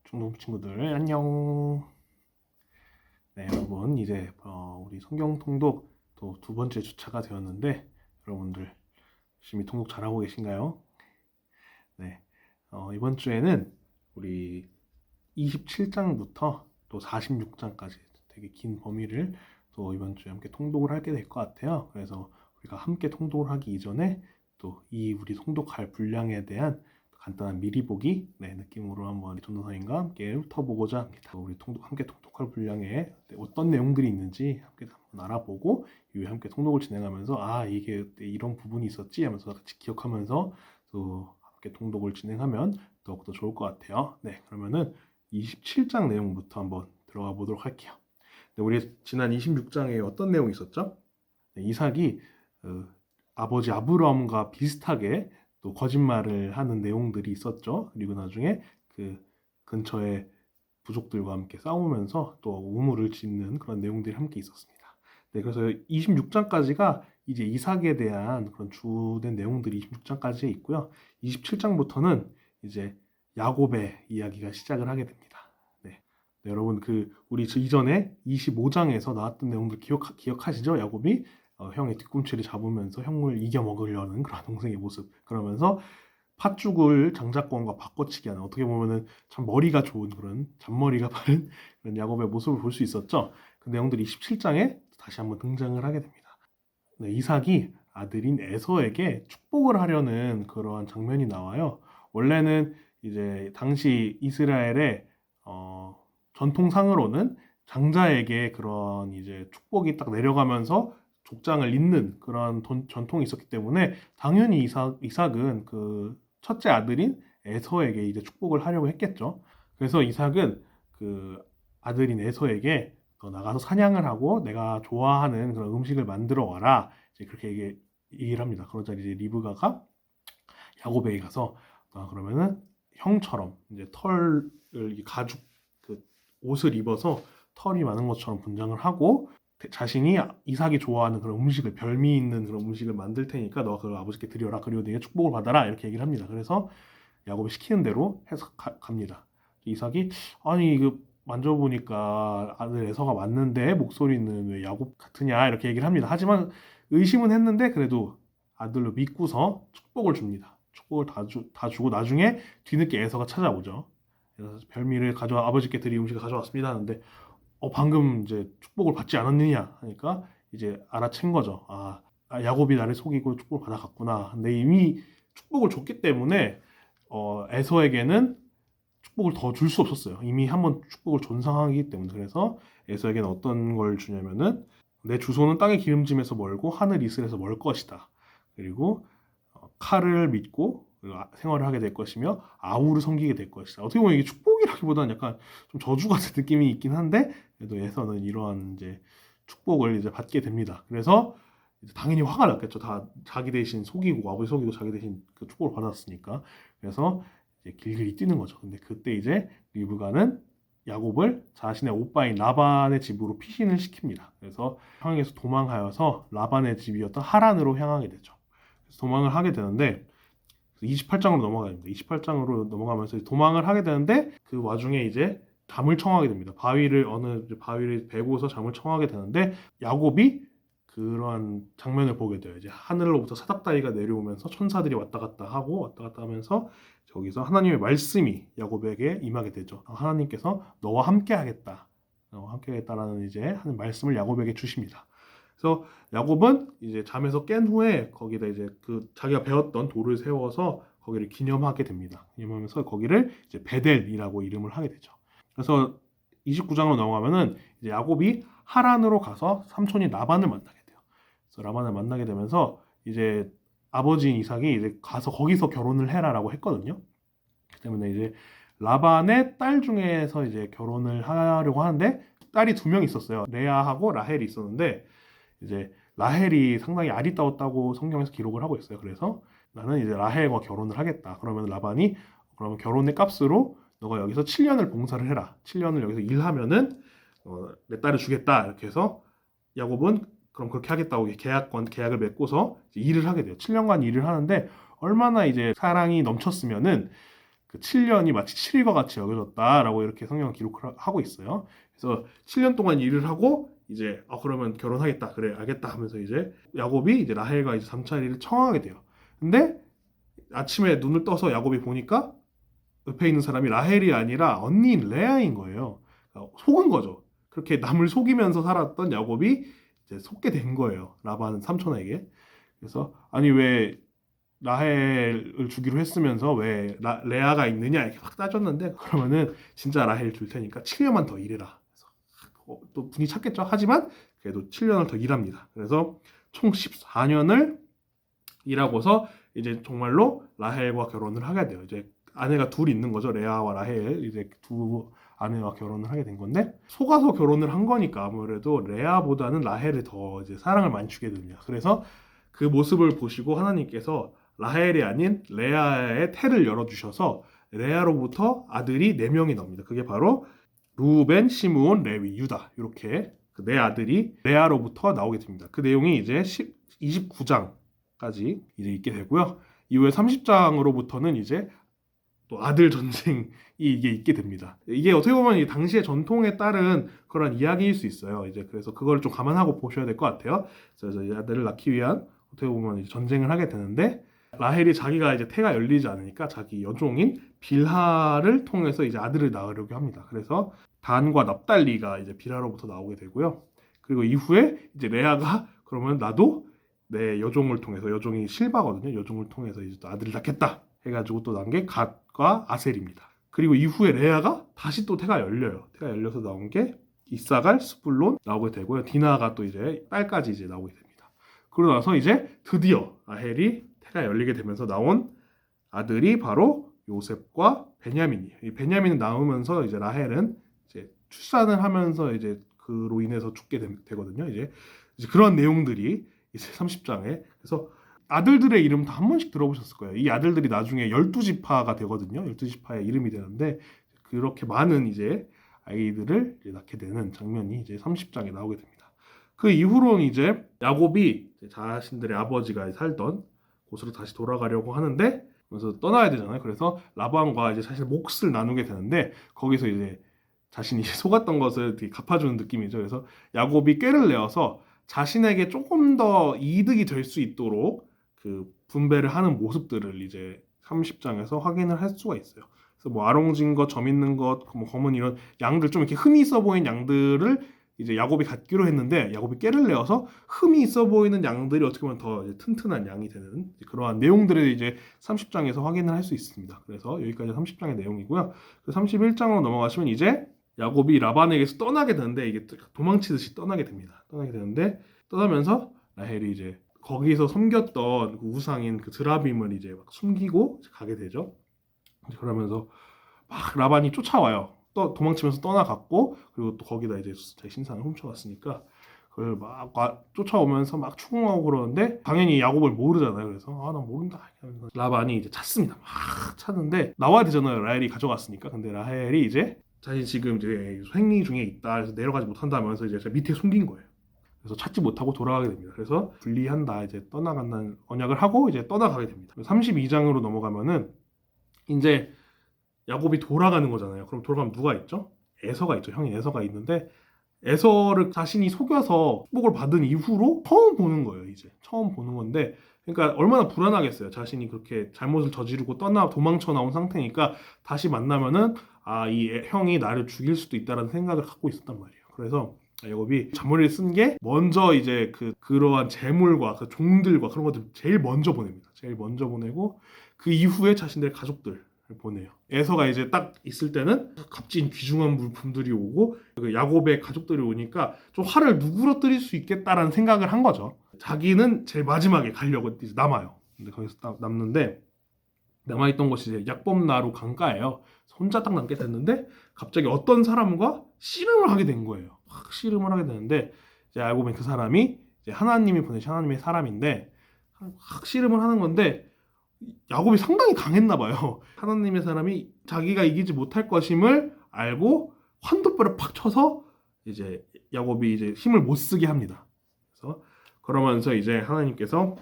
중동 친구들 안녕. 네, 여러분 이제 우리 성경 통독 또 두 번째 주차가 되었는데 여러분들 열심히 통독 잘하고 계신가요? 네, 이번 주에는 우리 27장부터 또 46장까지 되게 긴 범위를 또 이번 주에 함께 통독을 하게 될 것 같아요. 그래서 우리가 함께 통독을 하기 이전에 또 이 우리 통독할 분량에 대한 간단한 미리 보기 느낌으로 한번 전도사님과 함께 훑어보고자 합니다. 우리 함께 통독할 분량에 어떤 내용들이 있는지 함께 한번 알아보고 이후에 함께 통독을 진행하면서 이게 이런 부분이 있었지 하면서 같이 기억하면서 또 함께 통독을 진행하면 더욱더 좋을 것 같아요. 네, 그러면은 27장 내용부터 한번 들어가 보도록 할게요. 네, 우리 지난 26장에 어떤 내용이 있었죠? 네, 이삭이 아버지 아브라함과 비슷하게 또 거짓말을 하는 내용들이 있었죠. 그리고 나중에 그 근처에 부족들과 함께 싸우면서 또 우물을 짓는 그런 내용들이 함께 있었습니다. 네, 그래서 26장까지가 이제 이삭에 대한 그런 주된 내용들이 26장까지에 있고요. 27장부터는 이제 야곱의 이야기가 시작을 하게 됩니다. 네, 네, 여러분 우리 이전에 25장에서 나왔던 내용들 기억하시죠? 야곱이 형의 뒤꿈치를 잡으면서 형을 이겨 먹으려는 그런 동생의 모습. 그러면서 팥죽을 장자권과 바꿔치기 하는, 어떻게 보면은 참 머리가 좋은 그런 잔머리가 바른 그런 야곱의 모습을 볼 수 있었죠. 그 내용들이 27장에 다시 한번 등장을 하게 됩니다. 네, 이삭이 아들인 에서에게 축복을 하려는 그러한 장면이 나와요. 원래는 이제 당시 이스라엘의 전통상으로는 장자에게 그런 이제 축복이 딱 내려가면서 족장을 잇는 그런 전통이 있었기 때문에 당연히 이삭은 그 첫째 아들인 에서에게 이제 축복을 하려고 했겠죠. 그래서 이삭은 그 아들인 에서에게 너 나가서 사냥을 하고 내가 좋아하는 그런 음식을 만들어 와라. 이제 그렇게 얘기를 합니다. 그러자 이제 리브가가 야곱에게 가서 그러면은 형처럼 이제 털을 가죽 그 옷을 입어서 털이 많은 것처럼 분장을 하고 자신이 이삭이 좋아하는 그런 음식을 별미 있는 그런 음식을 만들 테니까 너가 그걸 아버지께 드려라. 그리고 네가 축복을 받아라. 이렇게 얘기를 합니다. 그래서 야곱이 시키는 대로 해서 갑니다. 이삭이 아니 이거 만져보니까 아들 에서가 맞는데 목소리는 왜 야곱 같으냐 이렇게 얘기를 합니다. 하지만 의심은 했는데 그래도 아들로 믿고서 축복을 줍니다. 축복을 다 주고 나중에 뒤늦게 에서가 찾아오죠. 그래서 별미를 아버지께 드릴 음식을 가져왔습니다 하는데 방금 이제 축복을 받지 않았느냐 하니까 이제 알아챈 거죠. 야곱이 나를 속이고 축복을 받아갔구나. 근데 이미 축복을 줬기 때문에 에서에게는 축복을 더 줄 수 없었어요. 이미 한번 축복을 준 상황이기 때문에. 그래서 에서에게는 어떤 걸 주냐면은 내 주소는 땅의 기름짐에서 멀고 하늘 이슬에서 멀 것이다. 그리고 칼을 믿고 생활을 하게 될 것이며 아우를 섬기게 될 것이다. 어떻게 보면 이게 축복이라기보다는 약간 좀 저주 같은 느낌이 있긴 한데 그래도 에서는 이러한 이제 축복을 이제 받게 됩니다. 그래서 이제 당연히 화가 났겠죠. 다 자기 대신 속이고 아버지 속이고 자기 대신 그 축복을 받았으니까. 그래서 이제 길길이 뛰는 거죠. 근데 그때 이제 리브가는 야곱을 자신의 오빠인 라반의 집으로 피신을 시킵니다. 그래서 상황에서 도망하여서 라반의 집이었던 하란으로 향하게 되죠. 그래서 도망을 하게 되는데 28장으로 넘어가야 됩니다. 28장으로 넘어가면서 도망을 하게 되는데 그 와중에 이제 잠을 청하게 됩니다. 어느 바위를 베고서 잠을 청하게 되는데 야곱이 그러한 장면을 보게 돼요. 이제 하늘로부터 사닥다리가 내려오면서 천사들이 왔다 갔다 하면서 저기서 하나님의 말씀이 야곱에게 임하게 되죠. 하나님께서 너와 함께 하겠다. 너와 함께 하겠다라는 이제 하는 말씀을 야곱에게 주십니다. 그래서 야곱은 이제 잠에서 깬 후에 거기다 이제 그 자기가 배웠던 돌을 세워서 거기를 기념하게 됩니다. 기념하면서 거기를 이제 베델이라고 이름을 하게 되죠. 그래서 29장으로 넘어가면은 이제 야곱이 하란으로 가서 삼촌이 라반을 만나게 돼요. 그래서 라반을 만나게 되면서 이제 아버지인 이삭이 이제 가서 거기서 결혼을 해라라고 했거든요. 그 때문에 이제 라반의 딸 중에서 이제 결혼을 하려고 하는데 딸이 두 명 있었어요. 레아하고 라헬이 있었는데 이제 라헬이 상당히 아리따웠다고 성경에서 기록을 하고 있어요. 그래서 나는 이제 라헬과 결혼을 하겠다. 그러면 라반이 그러면 결혼의 값으로 너가 여기서 7년을 봉사를 해라. 7년을 여기서 일하면은 내 딸을 주겠다. 이렇게 해서 야곱은 그럼 그렇게 하겠다고 계약을 맺고서 일을 하게 돼요. 7년간 일을 하는데 얼마나 이제 사랑이 넘쳤으면은 그 7년이 마치 7일과 같이 여겨졌다라고 이렇게 성경은 기록을 하고 있어요. 그래서 7년 동안 일을 하고 이제 그러면 결혼하겠다. 그래 알겠다 하면서 이제 야곱이 이제 라헬과 이제 잠자리를 청하게 돼요. 근데 아침에 눈을 떠서 야곱이 보니까 옆에 있는 사람이 라헬이 아니라 언니인 레아인 거예요. 그러니까 속은 거죠. 그렇게 남을 속이면서 살았던 야곱이 이제 속게 된 거예요. 라반 삼촌에게. 그래서 아니 왜 라헬을 주기로 했으면서 왜 레아가 있느냐 이렇게 막 따졌는데 그러면은 진짜 라헬 줄 테니까 7년만 더 일해라. 그래서 또 분이 찾겠죠. 하지만 그래도 7년을 더 일합니다. 그래서 총 14년을 일하고서 이제 정말로 라헬과 결혼을 하게 돼요. 이제 아내가 둘 있는 거죠. 레아와 라헬 이제 두 아내와 결혼을 하게 된 건데 속아서 결혼을 한 거니까 아무래도 레아보다는 라헬을 더 이제 사랑을 많이 주게 됩니다. 그래서 그 모습을 보시고 하나님께서 라헬이 아닌 레아의 태를 열어주셔서 레아로부터 아들이 4명이 나옵니다. 그게 바로 루벤, 시므온, 레위, 유다 이렇게 그 네 아들이 레아로부터 나오게 됩니다. 그 내용이 이제 29장까지 이제 있게 되고요. 이후에 30장으로부터는 이제 또 아들 전쟁이 이게 있게 됩니다. 이게 어떻게 보면 이 당시의 전통에 따른 그런 이야기일 수 있어요. 이제 그래서 그걸 좀 감안하고 보셔야 될 것 같아요. 그래서 이 아들을 낳기 위한 어떻게 보면 이제 전쟁을 하게 되는데 라헬이 자기가 이제 태가 열리지 않으니까 자기 여종인 빌하를 통해서 이제 아들을 낳으려고 합니다. 그래서 단과 납달리가 이제 빌하로부터 나오게 되고요. 그리고 이후에 이제 레아가 그러면 나도 내 여종을 통해서 여종이 실바거든요. 여종을 통해서 이제 또 아들을 낳겠다 해가지고 또 낳은 게 갓과 아셀입니다. 그리고 이후에 레아가 다시 또 태가 열려요. 태가 열려서 나온 게 이사갈, 스불론 나오게 되고요. 디나가 또 이제 딸까지 이제 나오게 됩니다. 그러고 나서 이제 드디어 라헬이 태가 열리게 되면서 나온 아들이 바로 요셉과 베냐민이에요. 이 베냐민을 낳으면서 이제 라헬은 이제 출산을 하면서 이제 그로 인해서 죽게 되거든요. 이제 그런 내용들이 이제 30장에 그래서 아들들의 이름 다 한 번씩 들어보셨을 거예요. 이 아들들이 나중에 12지파가 되거든요. 12지파의 이름이 되는데 그렇게 많은 이제 아이들을 이제 낳게 되는 장면이 이제 30장에 나오게 됩니다. 그 이후로는 이제 야곱이 이제 자신들의 아버지가 살던 곳으로 다시 돌아가려고 하는데 그래서 떠나야 되잖아요. 그래서 라반과 이제 사실 몫을 나누게 되는데 거기서 이제 자신이 속았던 것을 되게 갚아주는 느낌이죠. 그래서 야곱이 꾀를 내어서 자신에게 조금 더 이득이 될 수 있도록 그 분배를 하는 모습들을 이제 30장에서 확인을 할 수가 있어요. 그래서 뭐 아롱진 것, 점 있는 것, 뭐 검은 이런 양들 좀 이렇게 흠이 있어 보이는 양들을 이제 야곱이 갖기로 했는데 야곱이 꾀를 내어서 흠이 있어 보이는 양들이 어떻게 보면 더 튼튼한 양이 되는 그러한 내용들을 이제 30장에서 확인을 할 수 있습니다. 그래서 여기까지 30장의 내용이고요. 31장으로 넘어가시면 이제 야곱이 라반에게서 떠나게 되는데 이게 도망치듯이 떠나게 됩니다. 떠나게 되는데 떠나면서 라헬이 이제 거기서 섬겼던 그 우상인 그 드라빔을 이제 막 숨기고 가게 되죠. 그러면서 막 라반이 쫓아와요. 또 도망치면서 떠나갔고 그리고 또 거기다 이제 자기 신상을 훔쳐갔으니까 그걸 막 쫓아오면서 막 추궁하고 그러는데 당연히 야곱을 모르잖아요. 그래서 나 모른다. 라반이 이제 찾습니다. 막 찾는데 나와야 되잖아요. 라헬이 가져갔으니까. 근데 라헬이 이제 자신 지금 이제 생리 중에 있다. 그래서 내려가지 못한다면서 이제 밑에 숨긴 거예요. 그래서 찾지 못하고 돌아가게 됩니다. 그래서 분리한다. 이제 떠나간다는 언약을 하고 이제 떠나가게 됩니다. 32장으로 넘어가면은 이제 야곱이 돌아가는 거잖아요. 그럼 돌아가면 누가 있죠? 에서가 있죠. 형이 에서가 있는데 에서를 자신이 속여서 축복을 받은 이후로 처음 보는 거예요. 이제 처음 보는 건데 그러니까 얼마나 불안하겠어요. 자신이 그렇게 잘못을 저지르고 도망쳐 나온 상태니까 다시 만나면은 이 형이 나를 죽일 수도 있다라는 생각을 갖고 있었단 말이에요. 그래서 야곱이 잔머리를 쓴 게 먼저 이제 그러한 재물과 그 종들과 그런 것들 제일 먼저 보냅니다. 제일 먼저 보내고 그 이후에 자신들의 가족들 보내요. 에서가 이제 딱 있을 때는 값진 귀중한 물품들이 오고 야곱의 가족들이 오니까 좀 화를 누그러뜨릴 수 있겠다라는 생각을 한 거죠. 자기는 제일 마지막에 가려고 이제 남아요. 근데 거기서 남는데 남아있던 곳이 이제 약법나루 강가예요. 혼자 딱 남게 됐는데 갑자기 어떤 사람과 씨름을 하게 된 거예요. 확 씨름을 하게 되는데 이제 알고 보면 그 사람이 이제 하나님이 보내신 하나님의 사람인데 확 씨름을 하는 건데 야곱이 상당히 강했나 봐요. 하나님의 사람이 자기가 이기지 못할 것임을 알고 환도뼈를 팍 쳐서 이제 야곱이 이제 힘을 못 쓰게 합니다. 그래서 그러면서 이제 하나님께서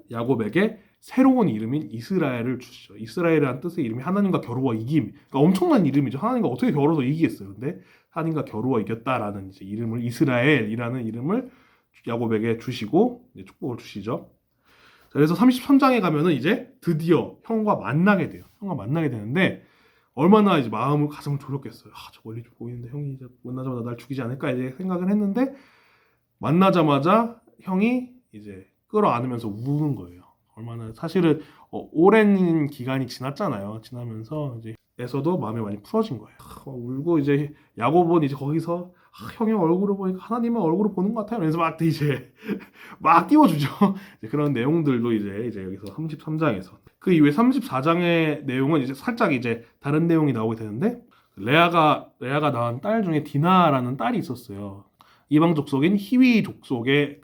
야곱에게 새로운 이름인 이스라엘을 주시죠. 이스라엘이라는 뜻의 이름이 하나님과 겨루어 이김. 그러니까 엄청난 이름이죠. 하나님과 어떻게 겨루어서 이기겠어요. 근데 하나님과 겨루어 이겼다라는 이제 이름을 이스라엘이라는 이름을 야곱에게 주시고 이제 축복을 주시죠. 그래서 33장에 가면은 이제 드디어 형과 만나게 돼요. 형과 만나게 되는데 얼마나 이제 가슴을 졸였겠어요. 저 멀리 보이는데 형이 이제 만나자마자 날 죽이지 않을까 이제 생각을 했는데 만나자마자 형이 이제 끌어안으면서 우는 거예요. 얼마나 사실은 오랜 기간이 지났잖아요. 지나면서 이제 에서도 마음이 많이 풀어진 거예요. 울고 이제 야곱은 이제 거기서 형의 얼굴을 보니까 하나님의 얼굴을 보는 것 같아요. 그래서 막 이제 막 띄워주죠. 그런 내용들도 이제 여기서 33장에서 그 이후에 34장의 내용은 이제 살짝 이제 다른 내용이 나오게 되는데 레아가 낳은 딸 중에 디나라는 딸이 있었어요. 이방 족속인 히위 족속의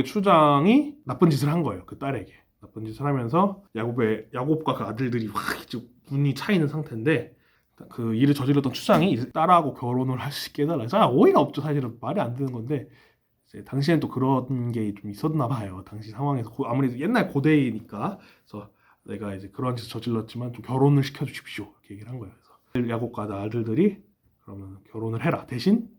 추장이 나쁜 짓을 한 거예요. 그 딸에게 나쁜 짓을 하면서 야곱과 그 아들들이 확 눈이 차이는 상태인데 그 일을 저질렀던 추장이 이제 딸하고 결혼을 할 수 있게 해달라 해서 어이가 없죠. 사실은 말이 안 되는 건데 이제 당시엔 또 그런 게 좀 있었나 봐요. 당시 상황에서 아무래도 옛날 고대이니까 그래서 내가 이제 그런 짓을 저질렀지만 좀 결혼을 시켜주십시오 이렇게 얘기를 한 거예요. 그래서 야곱과 아들들이 그러면 결혼을 해라. 대신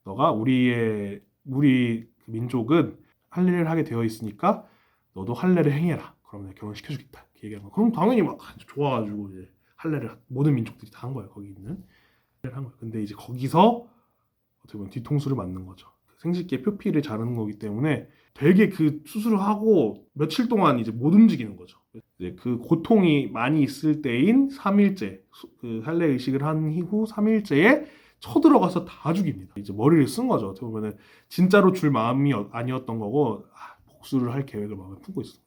너가 우리 그 민족은 할례를 하게 되어 있으니까 너도 할례를 행해라. 그러면 내가 결혼시켜주겠다. 이렇게 얘기한 거. 그럼 당연히 막 좋아가지고 이제 할례를 모든 민족들이 다 한 거예요. 거기 있는 할례를 한 거예요. 근데 이제 거기서 어떻게 보면 뒤통수를 맞는 거죠. 생식기의 표피를 자르는 거기 때문에 되게 그 수술을 하고 며칠 동안 이제 못 움직이는 거죠. 이제 그 고통이 많이 있을 때인 3일째 그 할례 의식을 한 이후 3일째에 쳐들어가서 다 죽입니다. 이제 머리를 쓴 거죠. 어떻게 보면은 진짜로 줄 마음이 아니었던 거고 복수를 할 계획을 마음에 품고 있어요.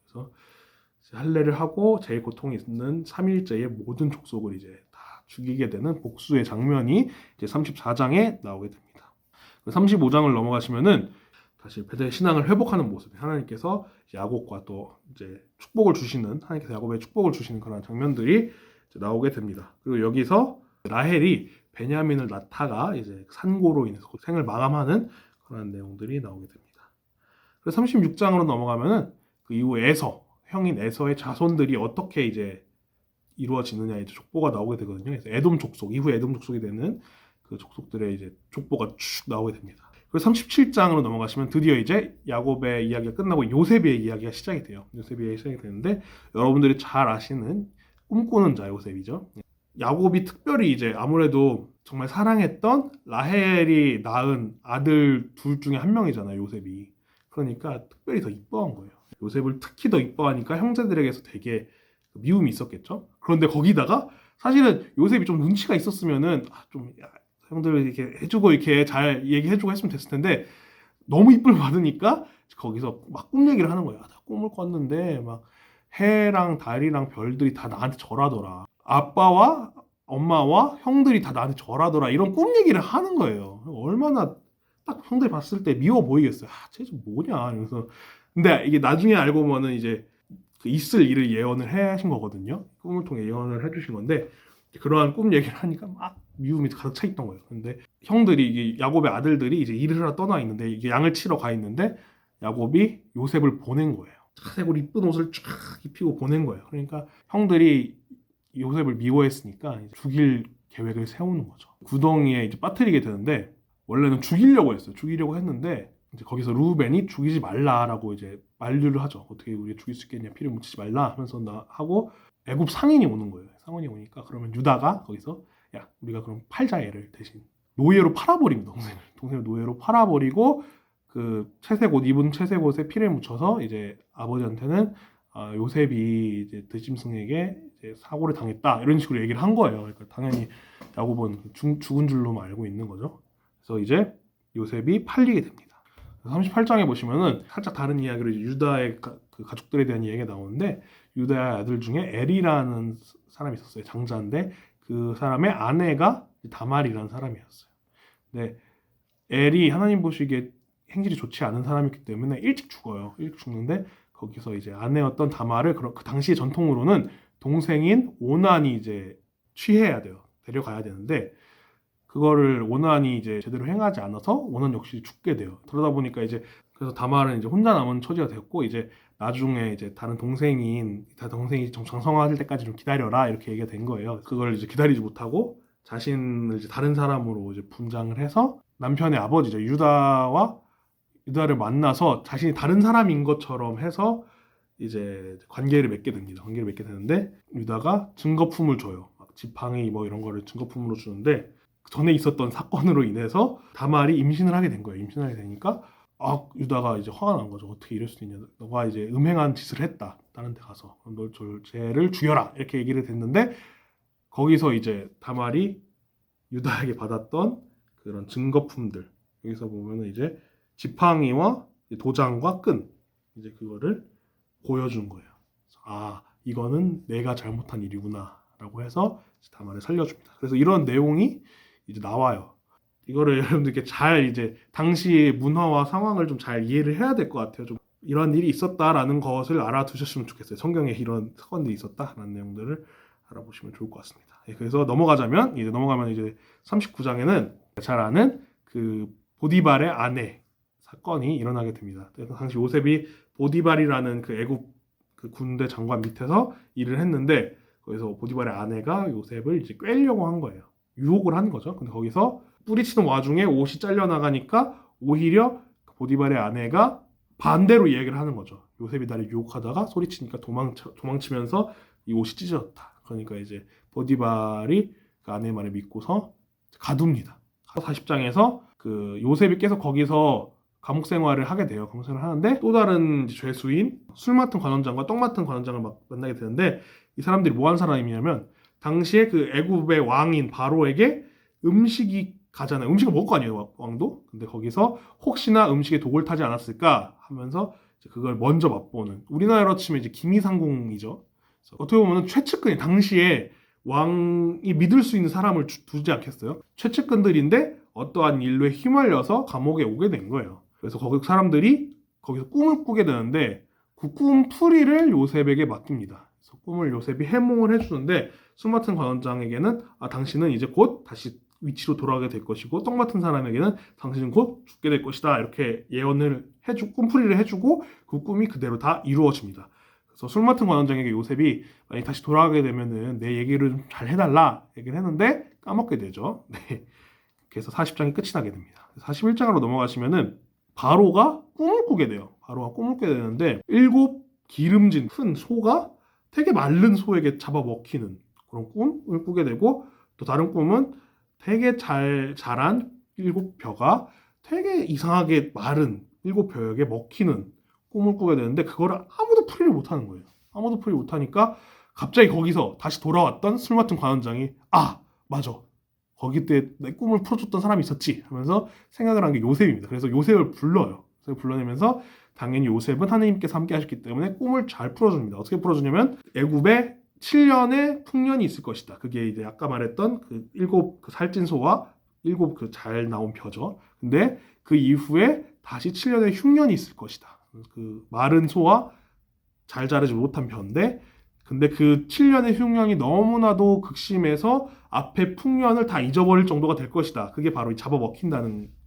그래서 할례를 하고 제일 고통이 있는 3일째에 모든 족속을 이제 다 죽이게 되는 복수의 장면이 이제 34장에 나오게 됩니다. 35장을 넘어가시면은 다시 베델 신앙을 회복하는 모습, 하나님께서 야곱과 또 이제 하나님께서 야곱에 축복을 주시는 그런 장면들이 이제 나오게 됩니다. 그리고 여기서 라헬이 베냐민을 낳다가 이제 산고로 인해서 생을 마감하는 그런 내용들이 나오게 됩니다. 그래서 36장으로 넘어가면은 그 이후 형인 에서의 자손들이 어떻게 이제 이루어지느냐 이제 족보가 나오게 되거든요. 그래서 이후 에돔 족속이 되는 그 족속들의 이제 족보가 쭉 나오게 됩니다. 그리고 37장으로 넘어가시면 드디어 이제 야곱의 이야기가 끝나고 요셉의 이야기가 시작이 돼요. 요셉의 이야기가 시작이 되는데 여러분들이 잘 아시는 꿈꾸는 자 요셉이죠. 야곱이 특별히 이제 아무래도 정말 사랑했던 라헬이 낳은 아들 둘 중에 한 명이잖아요, 요셉이. 그러니까 특별히 더 이뻐한 거예요. 요셉을 특히 더 이뻐하니까 형제들에게서 되게 미움이 있었겠죠. 그런데 거기다가 사실은 요셉이 좀 눈치가 있었으면은 좀 형들 이렇게 해주고 이렇게 잘 얘기해주고 했으면 됐을 텐데 너무 이쁨을 받으니까 거기서 막 꿈 얘기를 하는 거야. 나 꿈을 꿨는데 막 해랑 달이랑 별들이 다 나한테 절하더라. 아빠와 엄마와 형들이 다 나한테 절하더라. 이런 꿈 얘기를 하는 거예요. 얼마나 딱 형들이 봤을 때 미워 보이겠어요. 쟤 좀 뭐냐. 그래서 근데 이게 나중에 알고 보면은 이제 그 있을 일을 예언을 하신 거거든요. 꿈을 통해 예언을 해주신 건데 그러한 꿈 얘기를 하니까 막 미움이 가득 차 있던 거예요. 근데 형들이 이게 야곱의 아들들이 이제 일을 하러 떠나 있는데 이게 양을 치러 가 있는데 야곱이 요셉을 보낸 거예요. 차색으로 이쁜 옷을 쫙 입히고 보낸 거예요. 그러니까 형들이 요셉을 미워했으니까 죽일 계획을 세우는 거죠. 구덩이에 이제 빠뜨리게 되는데 원래는 죽이려고 했어요. 죽이려고 했는데 이제 거기서 루벤이 죽이지 말라라고 이제 만류를 하죠. 어떻게 우리가 죽일 수 있겠냐, 피를 묻히지 말라 하면서 하고 애굽 상인이 오는 거예요. 상인이 오니까 그러면 유다가 거기서 야 우리가 그럼 팔자 얘를 대신 노예로 팔아버립니다. 동생을 노예로 팔아버리고 그 입은 채색 옷에 피를 묻혀서 이제 아버지한테는 요셉이 이제 드짐승에게 이제 사고를 당했다 이런 식으로 얘기를 한 거예요. 그러니까 당연히 야곱은 죽은 줄로만 알고 있는 거죠. 그래서 이제 요셉이 팔리게 됩니다. 38장에 보시면은 살짝 다른 이야기로 유다의 그 가족들에 대한 이야기가 나오는데 유다의 아들 중에 엘이라는 사람이 있었어요. 장자인데 그 사람의 아내가 다말이라는 사람이었어요. 근데 엘이 하나님 보시기에 행실이 좋지 않은 사람이기 때문에 일찍 죽어요. 일찍 죽는데 거기서 이제 아내였던 다말을 그 당시의 전통으로는 동생인 오난이 이제 취해야 돼요. 데려가야 되는데 그거를 오난이 이제 제대로 행하지 않아서 오난 역시 죽게 돼요. 그러다 보니까 이제 그래서 다말은 이제 혼자 남은 처지가 됐고 이제 나중에 이제 다른 동생이 좀 장성할 때까지 좀 기다려라 이렇게 얘기가 된 거예요. 그걸 이제 기다리지 못하고 자신을 이제 다른 사람으로 이제 분장을 해서 남편의 아버지죠 유다를 만나서 자신이 다른 사람인 것처럼 해서 이제 관계를 맺게 됩니다. 관계를 맺게 되는데 유다가 증거품을 줘요. 막 지팡이 뭐 이런 거를 증거품으로 주는데 전에 있었던 사건으로 인해서 다말이 임신을 하게 된 거예요. 임신을 하게 되니까 유다가 이제 화가 난 거죠. 어떻게 이럴 수 있냐. 너가 이제 음행한 짓을 했다. 다른 데 가서. 널 죄를 주여라. 이렇게 얘기를 됐는데 거기서 이제 다말이 유다에게 받았던 그런 증거품들. 여기서 보면은 이제 지팡이와 도장과 끈. 이제 그거를 보여준 거예요. 이거는 내가 잘못한 일이구나. 라고 해서 다말을 살려줍니다. 그래서 이런 내용이 이제 나와요. 이거를 여러분들께 잘 이제 당시의 문화와 상황을 좀 잘 이해를 해야 될 것 같아요. 좀 이런 일이 있었다라는 것을 알아두셨으면 좋겠어요. 성경에 이런 사건들이 있었다라는 내용들을 알아보시면 좋을 것 같습니다. 그래서 넘어가면 이제 39장에는 잘 아는 그 보디발의 아내 사건이 일어나게 됩니다. 그래서 당시 요셉이 보디발이라는 그 애굽 그 군대 장관 밑에서 일을 했는데 거기서 보디발의 아내가 요셉을 이제 꿰려고 한 거예요. 유혹을 한 거죠. 근데 거기서 뿌리치는 와중에 옷이 잘려나가니까 오히려 보디발의 아내가 반대로 이야기를 하는 거죠. 요셉이 나를 유혹하다가 소리치니까 도망치면서 이 옷이 찢어졌다. 그러니까 이제 보디발이 그 아내의 말을 믿고서 가둡니다. 40장에서 그 요셉이 계속 거기서 감옥 생활을 하게 돼요. 감옥 생활을 하는데 또 다른 죄수인 술 맡은 관원장과 떡 맡은 관원장을 막 만나게 되는데 이 사람들이 뭐 하는 사람이냐면 당시에 그 애굽의 왕인 바로에게 음식이 가잖아요. 음식을 먹을 거 아니에요, 왕도. 근데 거기서 혹시나 음식에 독을 타지 않았을까 하면서 그걸 먼저 맛보는 우리나라로 치면 이제 기미상궁이죠. 어떻게 보면 최측근이 당시에 왕이 믿을 수 있는 사람을 두지 않겠어요? 최측근들인데 어떠한 일로에 휘말려서 감옥에 오게 된 거예요. 그래서 거기 사람들이 거기서 꿈을 꾸게 되는데 그 꿈풀이를 요셉에게 맡깁니다. 그래서 꿈을 요셉이 해몽을 해주는데 술 맡은 관원장에게는 당신은 이제 곧 다시 위치로 돌아가게 될 것이고 떡 맡은 사람에게는 당신은 곧 죽게 될 것이다. 이렇게 예언을 꿈풀이를 해주고 그 꿈이 그대로 다 이루어집니다. 그래서 술 맡은 관원장에게 요셉이 만약 다시 돌아가게 되면은 내 얘기를 좀 잘 해달라 얘기를 했는데 까먹게 되죠. 네. 그래서 40장이 끝이 나게 됩니다. 41장으로 넘어가시면은 바로가 꿈을 꾸게 돼요. 바로가 꿈을 꾸게 되는데 7 기름진 큰 소가 되게 마른 소에게 잡아먹히는 그런 꿈을 꾸게 되고 또 다른 꿈은 되게 자란 7벼가 되게 이상하게 마른 7벼에게 먹히는 꿈을 꾸게 되는데 그거를 아무도 풀이를 못하는 거예요. 아무도 풀이 못하니까 갑자기 거기서 다시 돌아왔던 술 맡은 관원장이 맞아. 거기 때 내 꿈을 풀어줬던 사람이 있었지 하면서 생각을 한 게 요셉입니다. 그래서 요셉을 불러요. 요셉을 불러내면서 당연히 요셉은 하느님께서 함께 하셨기 때문에 꿈을 잘 풀어줍니다. 어떻게 풀어주냐면 애굽에 7년의 풍년이 있을 것이다. 그게 이제 아까 말했던 그 7 그 살찐 소와 7 그 잘 나온 벼죠. 근데 그 이후에 다시 7년의 흉년이 있을 것이다. 그 마른 소와 잘 자르지 못한 벼인데 근데 그 7년의 흉년이 너무나도 극심해서 앞에 풍년을 다 잊어버릴 정도가 될 것이다. 그게 바로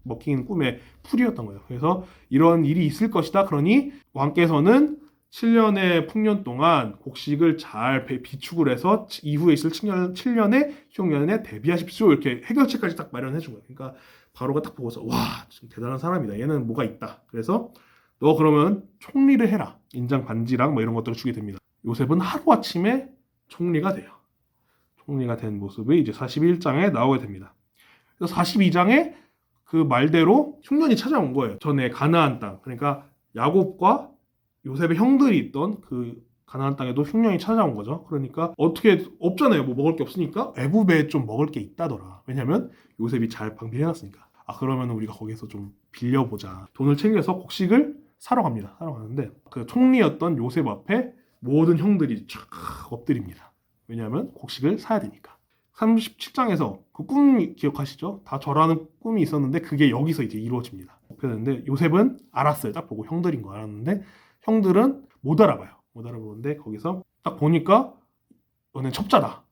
먹히는 꿈의 풀이였던 거예요. 그래서 이런 일이 있을 것이다. 그러니 왕께서는 7년의 풍년 동안 곡식을 잘 비축을 해서 이후에 있을 7년의 흉년에 대비하십시오. 이렇게 해결책까지 딱 마련해 준 거예요. 그러니까 바로가 딱 보고서 와, 진짜 대단한 사람이다. 얘는 뭐가 있다. 그래서 너 그러면 총리를 해라. 인장 반지랑 뭐 이런 것들을 주게 됩니다. 요셉은 하루아침에 총리가 돼요. 총리가 된 모습이 이제 41장에 나오게 됩니다. 그래서 42장에 그 말대로 흉년이 찾아온 거예요. 전에 가나안 땅. 그러니까 야곱과 요셉의 형들이 있던 그 가나안 땅에도 흉년이 찾아온 거죠. 그러니까 어떻게 없잖아요. 뭐 먹을 게 없으니까 애굽에 좀 먹을 게 있다더라. 왜냐면 요셉이 잘 방비해놨으니까. 그러면 우리가 거기서 좀 빌려보자. 돈을 챙겨서 곡식을 사러 갑니다. 사러 가는데 그 총리였던 요셉 앞에 모든 형들이 쫙 엎드립니다. 왜냐하면 곡식을 사야 되니까. 37장에서 그 꿈 기억하시죠? 다 절하는 꿈이 있었는데 그게 여기서 이제 이루어집니다. 그랬는데 요셉은 알았어요. 딱 보고 형들인 거 알았는데 형들은 못 알아봐요. 못 알아보는데 거기서 딱 보니까 너네 첩자다.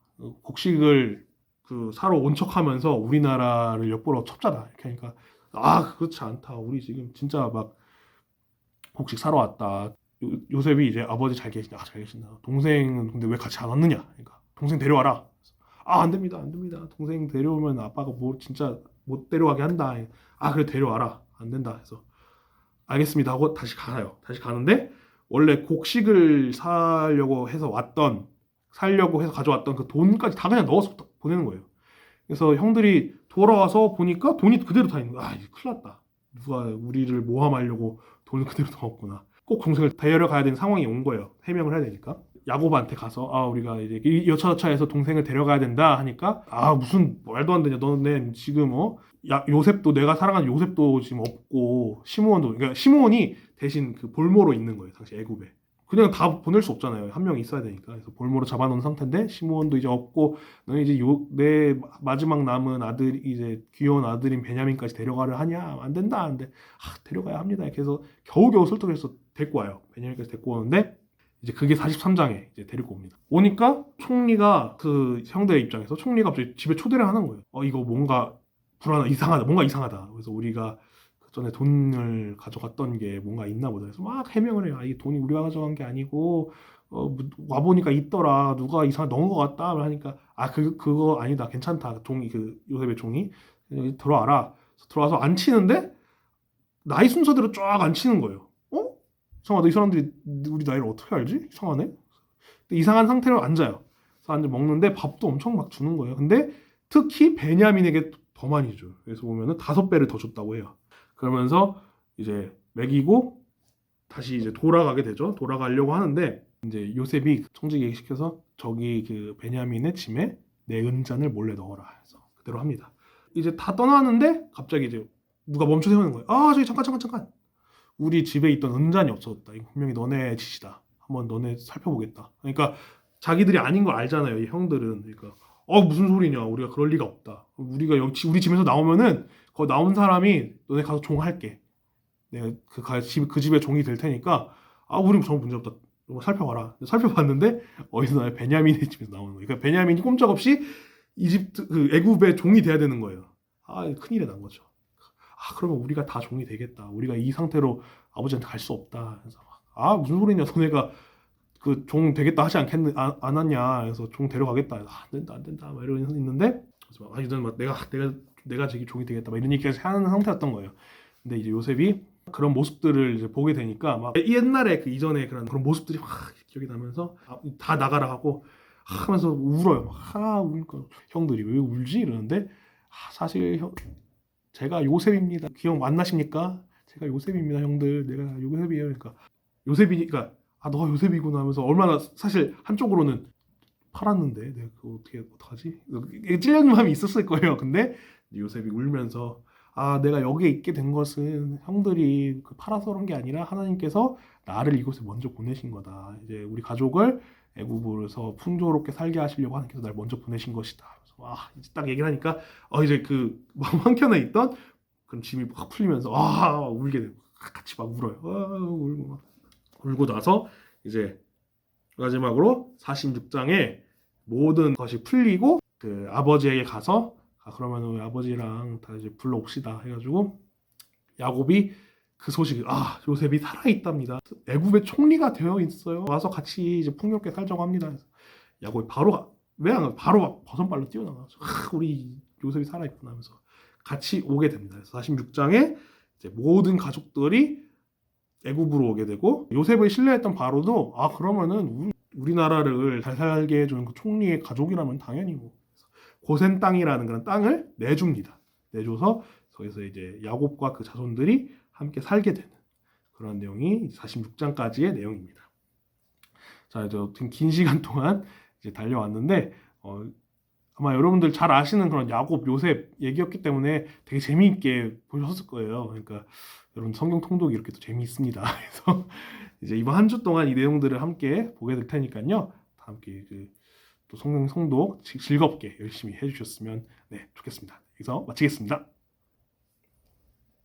곡식을 그 사러 온 척하면서 우리나라를 엿보러 첩자다. 이렇게 하니까 그렇지 않다. 우리 지금 진짜 막 곡식 사러 왔다. 요셉이 이제 아버지 잘 계시냐? 잘 계신다. 동생은 근데 왜 같이 안 왔느냐? 그러니까 동생 데려와라. 안 됩니다, 안 됩니다. 동생 데려오면 아빠가 뭐 진짜 못 데려가게 한다. 그래 데려와라. 안 된다. 해서 알겠습니다 하고 다시 가요. 다시 가는데 원래 곡식을 살려고 해서 가져왔던 그 돈까지 다 그냥 넣어서 보내는 거예요. 그래서 형들이 돌아와서 보니까 돈이 그대로 다 있는 거야. 이제 큰일 났다. 누가 우리를 모함하려고 돈을 그대로 넣었구나. 꼭 동생을 데려가야 되는 상황이 온 거예요. 해명을 해야 되니까. 야곱한테 가서 우리가 이제 여차저차해서 동생을 데려가야 된다 하니까 무슨 말도 안 되냐. 너네 지금 요셉도 내가 사랑하는 요셉도 지금 없고 시므온도 그러니까 시므온이 대신 그 볼모로 있는 거예요. 당시 애굽에. 그냥 다 보낼 수 없잖아요. 한 명이 있어야 되니까. 그래서 볼모로 잡아놓은 상태인데 시므온도 이제 없고 너네 이제 내 마지막 남은 아들 이제 귀여운 아들인 베냐민까지 데려가려 하냐? 안 된다. 근데 데려가야 합니다. 이렇게 해서 겨우겨우 설득해서 데리고 와요. 베냐민까지 데리고 오는데 이제 그게 43장에 이제 데리고 옵니다. 오니까 총리가 그 형들의 입장에서 총리가 갑자기 집에 초대를 하는 거예요. 이거 뭔가 이상하다. 뭔가 이상하다. 그래서 우리가 그 전에 돈을 가져갔던 게 뭔가 있나 보다. 그래서 막 해명을 해요. 이 돈이 우리가 가져간 게 아니고 와보니까 있더라. 누가 이상하게 넣은 것 같다. 하니까 그거 아니다. 괜찮다. 종이 그 요셉의 종이 들어와라. 들어와서 앉히는데 나이 순서대로 쫙 앉히는 거예요. 이상하다. 이 사람들이 우리 나이를 어떻게 알지? 이상하네. 이상한 상태로 앉아요. 그래서 앉아 먹는데 밥도 엄청 막 주는 거예요. 근데 특히 베냐민에게 더 많이 줘요. 그래서 보면은 5배를 더 줬다고 해요. 그러면서 이제 먹이고 다시 이제 돌아가게 되죠. 돌아가려고 하는데 이제 요셉이 청지 얘기시켜서 저기 그 베냐민의 짐에 내 은잔을 몰래 넣어라 해서 그대로 합니다. 이제 다 떠나는데 갑자기 이제 누가 멈춰 세우는 거예요. 저기 잠깐. 우리 집에 있던 은잔이 없어졌다. 이거 분명히 너네 짓이다. 한번 너네 살펴보겠다. 그러니까 자기들이 아닌 걸 알잖아요. 이 형들은. 그러니까 무슨 소리냐. 우리가 그럴 리가 없다. 우리가 우리 집에서 나오면은 거기 나온 사람이 너네 가서 종할게. 내가 그 집에 종이 될 테니까 우리 전혀 문제 없다. 너 살펴봐라. 살펴봤는데 어디서 베냐민의 집에서 나오는 거예요. 그러니까 베냐민이 꼼짝없이 이집트 그 애굽의 종이 돼야 되는 거예요. 큰일이 난 거죠. 그러면 우리가 다 종이 되겠다. 우리가 이 상태로 아버지한테 갈 수 없다. 그래서 무슨 소리냐. 너네가 그 종 되겠다 하지 안 왔냐. 그래서 종 데려가겠다. 안 된다. 막 이러고 있는데 이제는 막 내가 저기 종이 되겠다. 막 이런 얘기까지 하는 상태였던 거예요. 근데 이제 요셉이 그런 모습들을 이제 보게 되니까 막 옛날에 그 이전에 그런 모습들이 확 기억이 나면서 다 나가라 하고 하면서 울어요. 울니까 형들이 왜 울지? 이러는데 사실 제가 요셉입니다. 기억 만나십니까? 제가 요셉입니다, 형들. 내가 요셉이에요. 그러니까 요셉이니까 너가 요셉이구나 하면서 얼마나 사실 한쪽으로는 팔았는데 내가 그거 어떡하지? 찔려는 마음이 있었을 거예요. 근데 요셉이 울면서 내가 여기에 있게 된 것은 형들이 팔아서 그런 게 아니라 하나님께서 나를 이곳에 먼저 보내신 거다. 이제 우리 가족을 애굽에서 풍조롭게 살게 하시려고 하나님께서 날 먼저 보내신 것이다. 이제 딱 얘기를 하니까 이제 그 마음 한켠에 있던 그런 짐이 확 풀리면서 울게 되고 같이 막 울어요. 울고 나서 이제 마지막으로 46장에 모든 것이 풀리고 그 아버지에게 가서 그러면 우리 아버지랑 다 이제 불러옵시다 해가지고 야곱이 그 소식을 요셉이 살아있답니다. 애굽의 총리가 되어 있어요. 와서 같이 이제 풍요롭게 살자고 합니다. 그래서 야곱이 바로 버선발로 뛰어나가서 우리 요셉이 살아있구나 하면서 같이 오게 됩니다. 그래서 46장에 이제 모든 가족들이 애굽으로 오게 되고 요셉을 신뢰했던 바로도 그러면은 우리나라를 잘 살게 해주는 그 총리의 가족이라면 당연히 고센 땅이라는 그런 땅을 내줍니다. 내줘서 거기서 이제 야곱과 그 자손들이 함께 살게 되는 그런 내용이 46장까지의 내용입니다. 자, 이제 긴 시간 동안 이제 달려왔는데 아마 여러분들 잘 아시는 그런 야곱, 요셉 얘기였기 때문에 되게 재미있게 보셨을 거예요. 그러니까 여러분 성경 통독이 이렇게 또 재미있습니다. 그래서 이제 이번 한 주 동안 이 내용들을 함께 보게 될 테니까요. 함께 또 성경 통독 즐겁게 열심히 해주셨으면 좋겠습니다. 여기서 마치겠습니다.